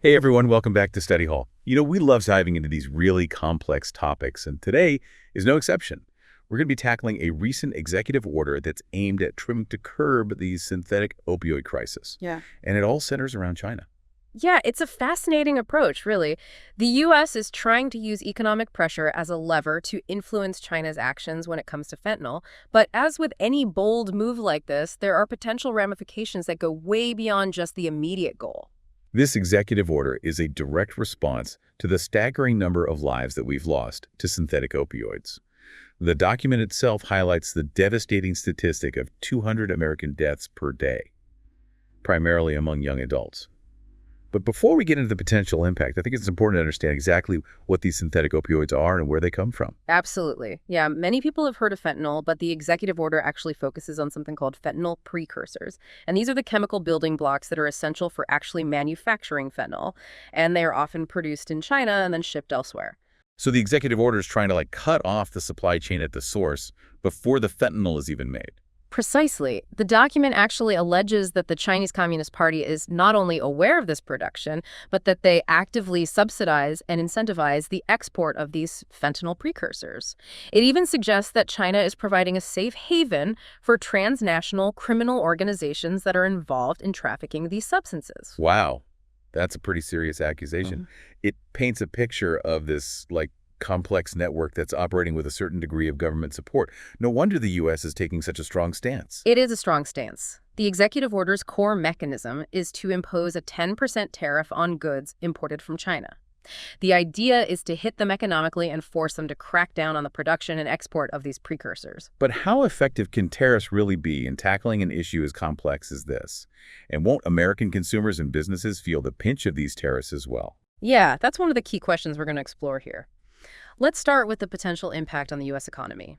Hey everyone, welcome back to Study Hall. We love diving into these really complex topics, and today is no exception. We're going to be tackling a recent executive order that's aimed at trying to curb the synthetic opioid crisis. Yeah. And it all centers around China. Yeah, it's a fascinating approach, really. The U.S. is trying to use economic pressure as a lever to influence China's actions when it comes to fentanyl. But as with any bold move like this, there are potential ramifications that go way beyond just the immediate goal. This executive order is a direct response to the staggering number of lives that we've lost to synthetic opioids. The document itself highlights the devastating statistic of 200 American deaths per day, primarily among young adults. But before we get into the potential impact, I think it's important to understand exactly what these synthetic opioids are and where they come from. Absolutely. Yeah, many people have heard of fentanyl, but the executive order actually focuses on something called fentanyl precursors. And these are the chemical building blocks that are essential for actually manufacturing fentanyl. And they are often produced in China and then shipped elsewhere. So the executive order is trying to cut off the supply chain at the source before the fentanyl is even made. Precisely. The document actually alleges that the Chinese Communist Party is not only aware of this production, but that they actively subsidize and incentivize the export of these fentanyl precursors. It even suggests that China is providing a safe haven for transnational criminal organizations that are involved in trafficking these substances. Wow, that's a pretty serious accusation. It paints a picture of this, complex network that's operating with a certain degree of government support. No wonder the U.S. is taking such a strong stance. It is a strong stance. The executive order's core mechanism is to impose a 10% tariff on goods imported from China. The idea is to hit them economically and force them to crack down on the production and export of these precursors. But how effective can tariffs really be in tackling an issue as complex as this? And won't American consumers and businesses feel the pinch of these tariffs as well? Yeah, that's one of the key questions we're going to explore here. Let's start with the potential impact on the U.S. economy.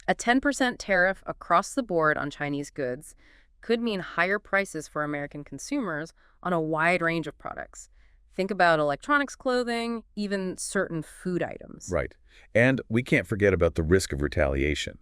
A 10% tariff across the board on Chinese goods could mean higher prices for American consumers on a wide range of products. Think about electronics, clothing, even certain food items. Right. And we can't forget about the risk of retaliation.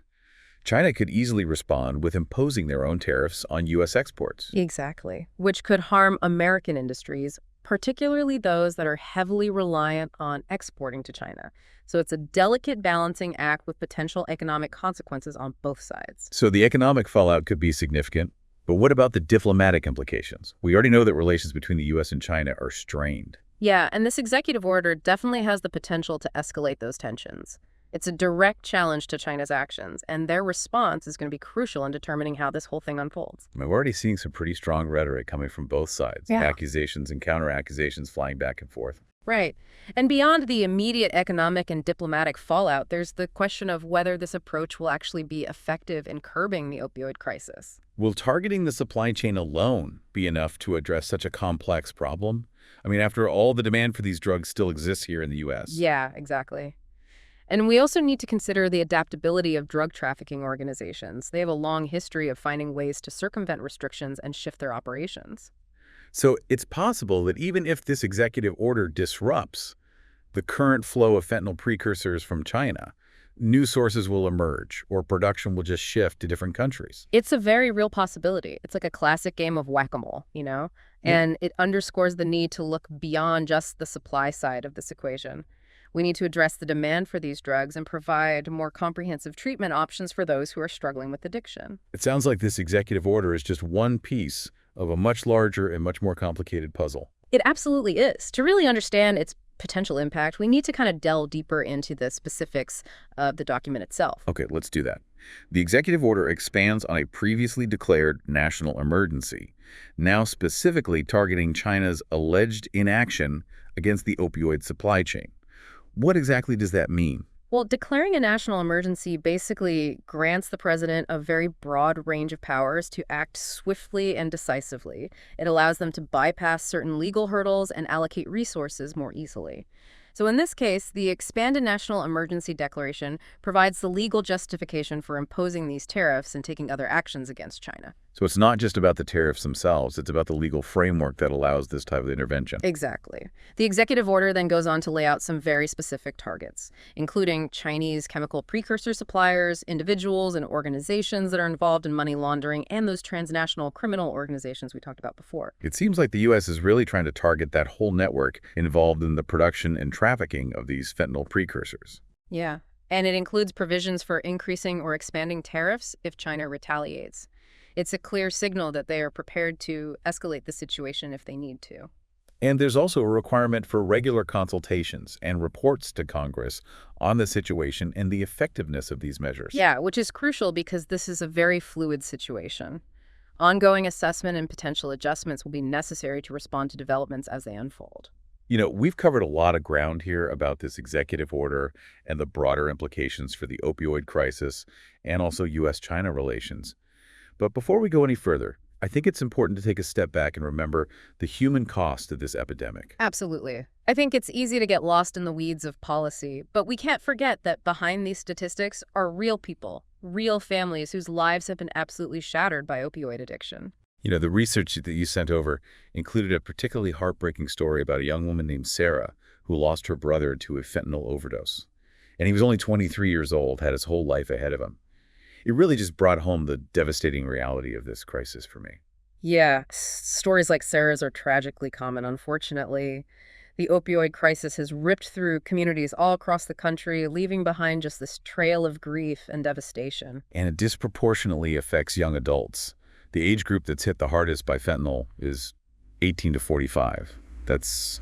China could easily respond with imposing their own tariffs on U.S. exports. Exactly, which could harm American industries, particularly those that are heavily reliant on exporting to China. So it's a delicate balancing act with potential economic consequences on both sides. So the economic fallout could be significant, but what about the diplomatic implications? We already know that relations between the U.S. and China are strained. Yeah, and this executive order definitely has the potential to escalate those tensions. It's a direct challenge to China's actions, and their response is going to be crucial in determining how this whole thing unfolds. We're already seeing some pretty strong rhetoric coming from both sides. Yeah. Accusations and counter-accusations flying back and forth. Right. And beyond the immediate economic and diplomatic fallout, there's the question of whether this approach will actually be effective in curbing the opioid crisis. Will targeting the supply chain alone be enough to address such a complex problem? I mean, after all, the demand for these drugs still exists here in the U.S. Yeah, exactly. And we also need to consider the adaptability of drug trafficking organizations. They have a long history of finding ways to circumvent restrictions and shift their operations. So it's possible that even if this executive order disrupts the current flow of fentanyl precursors from China, new sources will emerge or production will just shift to different countries. It's a very real possibility. It's like a classic game of whack-a-mole, And it underscores the need to look beyond just the supply side of this equation. We need to address the demand for these drugs and provide more comprehensive treatment options for those who are struggling with addiction. It sounds like this executive order is just one piece of a much larger and much more complicated puzzle. It absolutely is. To really understand its potential impact, we need to kind of delve deeper into the specifics of the document itself. Okay, let's do that. The executive order expands on a previously declared national emergency, now specifically targeting China's alleged inaction against the opioid supply chain. What exactly does that mean? Well, declaring a national emergency basically grants the president a very broad range of powers to act swiftly and decisively. It allows them to bypass certain legal hurdles and allocate resources more easily. So in this case, the expanded national emergency declaration provides the legal justification for imposing these tariffs and taking other actions against China. So it's not just about the tariffs themselves, it's about the legal framework that allows this type of intervention. Exactly. The executive order then goes on to lay out some very specific targets, including Chinese chemical precursor suppliers, individuals and organizations that are involved in money laundering, and those transnational criminal organizations we talked about before. It seems like the U.S. is really trying to target that whole network involved in the production and trafficking of these fentanyl precursors. Yeah. And it includes provisions for increasing or expanding tariffs if China retaliates. It's a clear signal that they are prepared to escalate the situation if they need to. And there's also a requirement for regular consultations and reports to Congress on the situation and the effectiveness of these measures. Yeah, which is crucial because this is a very fluid situation. Ongoing assessment and potential adjustments will be necessary to respond to developments as they unfold. We've covered a lot of ground here about this executive order and the broader implications for the opioid crisis and also U.S.-China relations. But before we go any further, I think it's important to take a step back and remember the human cost of this epidemic. Absolutely. I think it's easy to get lost in the weeds of policy, but we can't forget that behind these statistics are real people, real families whose lives have been absolutely shattered by opioid addiction. The research that you sent over included a particularly heartbreaking story about a young woman named Sarah who lost her brother to a fentanyl overdose. And he was only 23 years old, had his whole life ahead of him. It really just brought home the devastating reality of this crisis for me. Yeah, stories like Sarah's are tragically common, unfortunately. The opioid crisis has ripped through communities all across the country, leaving behind just this trail of grief and devastation. And it disproportionately affects young adults. The age group that's hit the hardest by fentanyl is 18 to 45. That's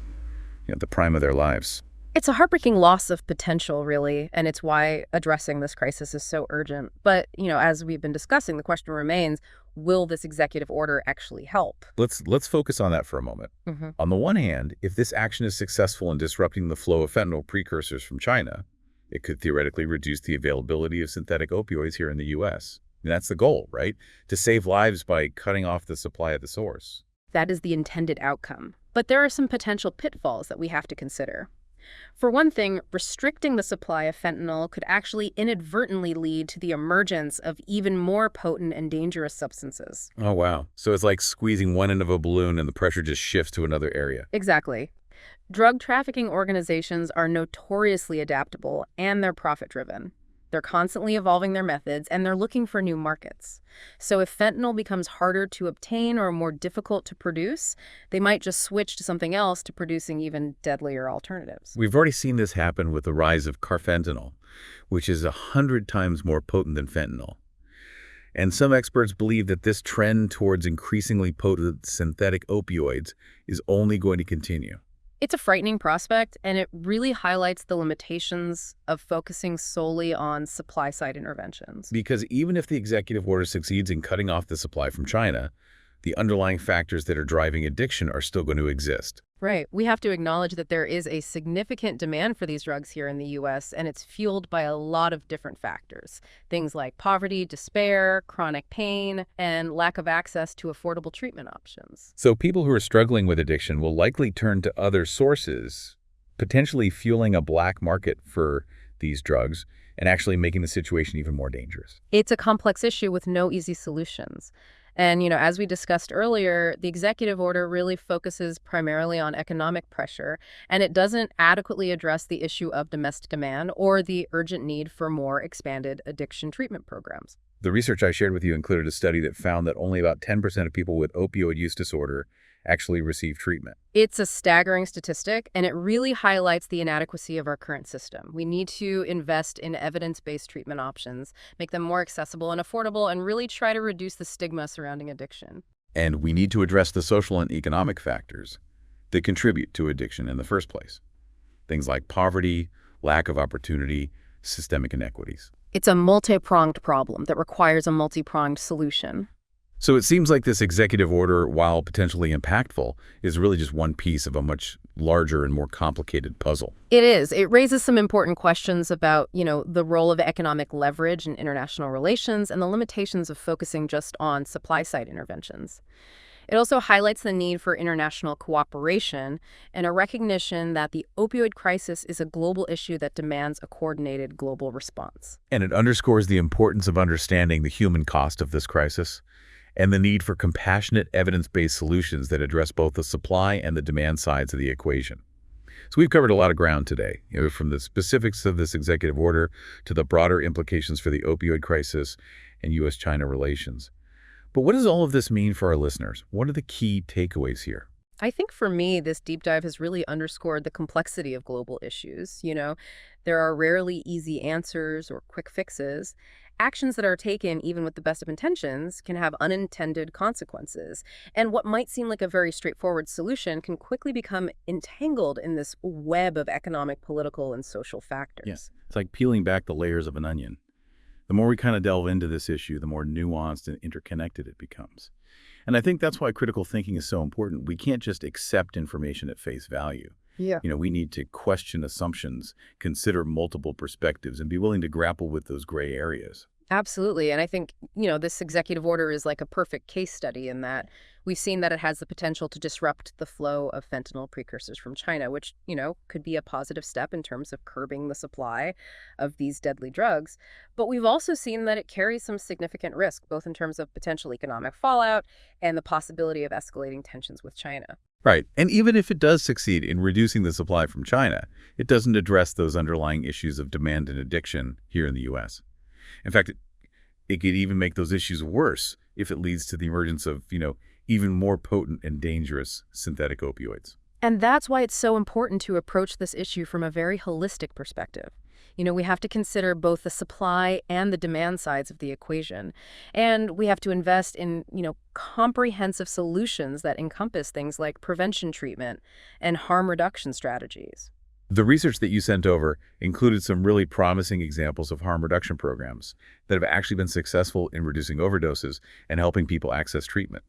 the prime of their lives. It's a heartbreaking loss of potential, really, and it's why addressing this crisis is so urgent. But, as we've been discussing, the question remains, will this executive order actually help? Let's focus on that for a moment. On the one hand, if this action is successful in disrupting the flow of fentanyl precursors from China, it could theoretically reduce the availability of synthetic opioids here in the U.S. And that's the goal, right? To save lives by cutting off the supply at the source. That is the intended outcome. But there are some potential pitfalls that we have to consider. For one thing, restricting the supply of fentanyl could actually inadvertently lead to the emergence of even more potent and dangerous substances. Oh, wow. So it's like squeezing one end of a balloon and the pressure just shifts to another area. Exactly. Drug trafficking organizations are notoriously adaptable and they're profit-driven. They're constantly evolving their methods, and they're looking for new markets. So if fentanyl becomes harder to obtain or more difficult to produce, they might just switch to something else to producing even deadlier alternatives. We've already seen this happen with the rise of carfentanil, which is 100 times more potent than fentanyl. And some experts believe that this trend towards increasingly potent synthetic opioids is only going to continue. It's a frightening prospect, and it really highlights the limitations of focusing solely on supply-side interventions. Because even if the executive order succeeds in cutting off the supply from China, the underlying factors that are driving addiction are still going to exist. Right. We have to acknowledge that there is a significant demand for these drugs here in the U.S., and it's fueled by a lot of different factors. Things like poverty, despair, chronic pain, and lack of access to affordable treatment options. So people who are struggling with addiction will likely turn to other sources, potentially fueling a black market for these drugs and actually making the situation even more dangerous. It's a complex issue with no easy solutions. And, as we discussed earlier, the executive order really focuses primarily on economic pressure, and it doesn't adequately address the issue of domestic demand or the urgent need for more expanded addiction treatment programs. The research I shared with you included a study that found that only about 10% of people with opioid use disorder actually receive treatment. It's a staggering statistic, and it really highlights the inadequacy of our current system. We need to invest in evidence-based treatment options, make them more accessible and affordable, and really try to reduce the stigma surrounding addiction. And we need to address the social and economic factors that contribute to addiction in the first place. Things like poverty, lack of opportunity, systemic inequities. It's a multi-pronged problem that requires a multi-pronged solution. So it seems like this executive order, while potentially impactful, is really just one piece of a much larger and more complicated puzzle. It is. It raises some important questions about, the role of economic leverage in international relations and the limitations of focusing just on supply-side interventions. It also highlights the need for international cooperation and a recognition that the opioid crisis is a global issue that demands a coordinated global response. And it underscores the importance of understanding the human cost of this crisis and the need for compassionate, evidence-based solutions that address both the supply and the demand sides of the equation. So we've covered a lot of ground today, from the specifics of this executive order to the broader implications for the opioid crisis and U.S.-China relations. But what does all of this mean for our listeners? What are the key takeaways here? I think for me, this deep dive has really underscored the complexity of global issues. There are rarely easy answers or quick fixes. Actions that are taken, even with the best of intentions, can have unintended consequences. And what might seem like a very straightforward solution can quickly become entangled in this web of economic, political, and social factors. Yes, it's like peeling back the layers of an onion. The more we kind of delve into this issue, the more nuanced and interconnected it becomes. And I think that's why critical thinking is so important. We can't just accept information at face value. Yeah. We need to question assumptions, consider multiple perspectives, and be willing to grapple with those gray areas. Absolutely. And I think, this executive order is like a perfect case study in that we've seen that it has the potential to disrupt the flow of fentanyl precursors from China, which, could be a positive step in terms of curbing the supply of these deadly drugs. But we've also seen that it carries some significant risk, both in terms of potential economic fallout and the possibility of escalating tensions with China. Right. And even if it does succeed in reducing the supply from China, it doesn't address those underlying issues of demand and addiction here in the U.S. In fact, it could even make those issues worse if it leads to the emergence of, even more potent and dangerous synthetic opioids. And that's why it's so important to approach this issue from a very holistic perspective. We have to consider both the supply and the demand sides of the equation. And we have to invest in, comprehensive solutions that encompass things like prevention treatment and harm reduction strategies. The research that you sent over included some really promising examples of harm reduction programs that have actually been successful in reducing overdoses and helping people access treatment.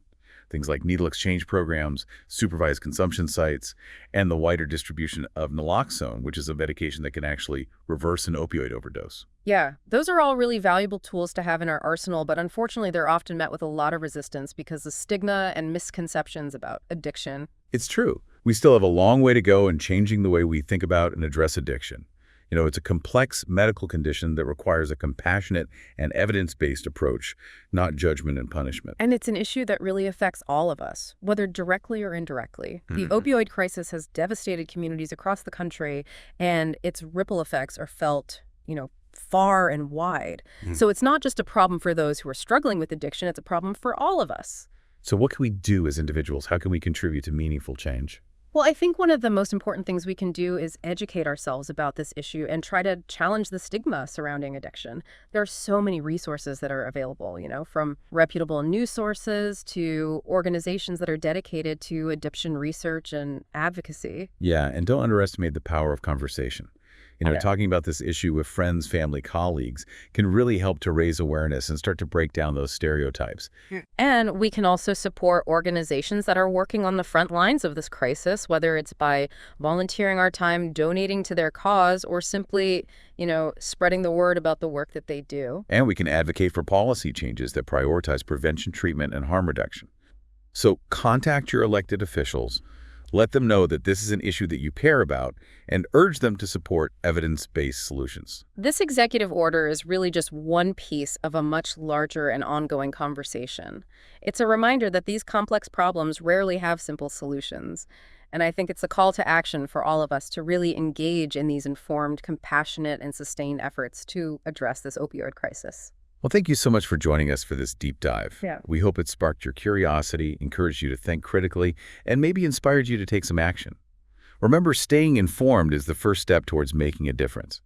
Things like needle exchange programs, supervised consumption sites, and the wider distribution of naloxone, which is a medication that can actually reverse an opioid overdose. Yeah, those are all really valuable tools to have in our arsenal, but unfortunately they're often met with a lot of resistance because of stigma and misconceptions about addiction. It's true. We still have a long way to go in changing the way we think about and address addiction. It's a complex medical condition that requires a compassionate and evidence-based approach, not judgment and punishment. And it's an issue that really affects all of us, whether directly or indirectly. The opioid crisis has devastated communities across the country, and its ripple effects are felt, far and wide. So it's not just a problem for those who are struggling with addiction, it's a problem for all of us. So what can we do as individuals? How can we contribute to meaningful change? Well, I think one of the most important things we can do is educate ourselves about this issue and try to challenge the stigma surrounding addiction. There are so many resources that are available, from reputable news sources to organizations that are dedicated to addiction research and advocacy. Yeah, and don't underestimate the power of conversation. Talking about this issue with friends, family, colleagues can really help to raise awareness and start to break down those stereotypes. And we can also support organizations that are working on the front lines of this crisis, whether it's by volunteering our time, donating to their cause, or simply, spreading the word about the work that they do. And we can advocate for policy changes that prioritize prevention, treatment, and harm reduction. So contact your elected officials. Let them know that this is an issue that you care about and urge them to support evidence-based solutions. This executive order is really just one piece of a much larger and ongoing conversation. It's a reminder that these complex problems rarely have simple solutions. And I think it's a call to action for all of us to really engage in these informed, compassionate, and sustained efforts to address this opioid crisis. Well, thank you so much for joining us for this deep dive. Yeah. We hope it sparked your curiosity, encouraged you to think critically, and maybe inspired you to take some action. Remember, staying informed is the first step towards making a difference.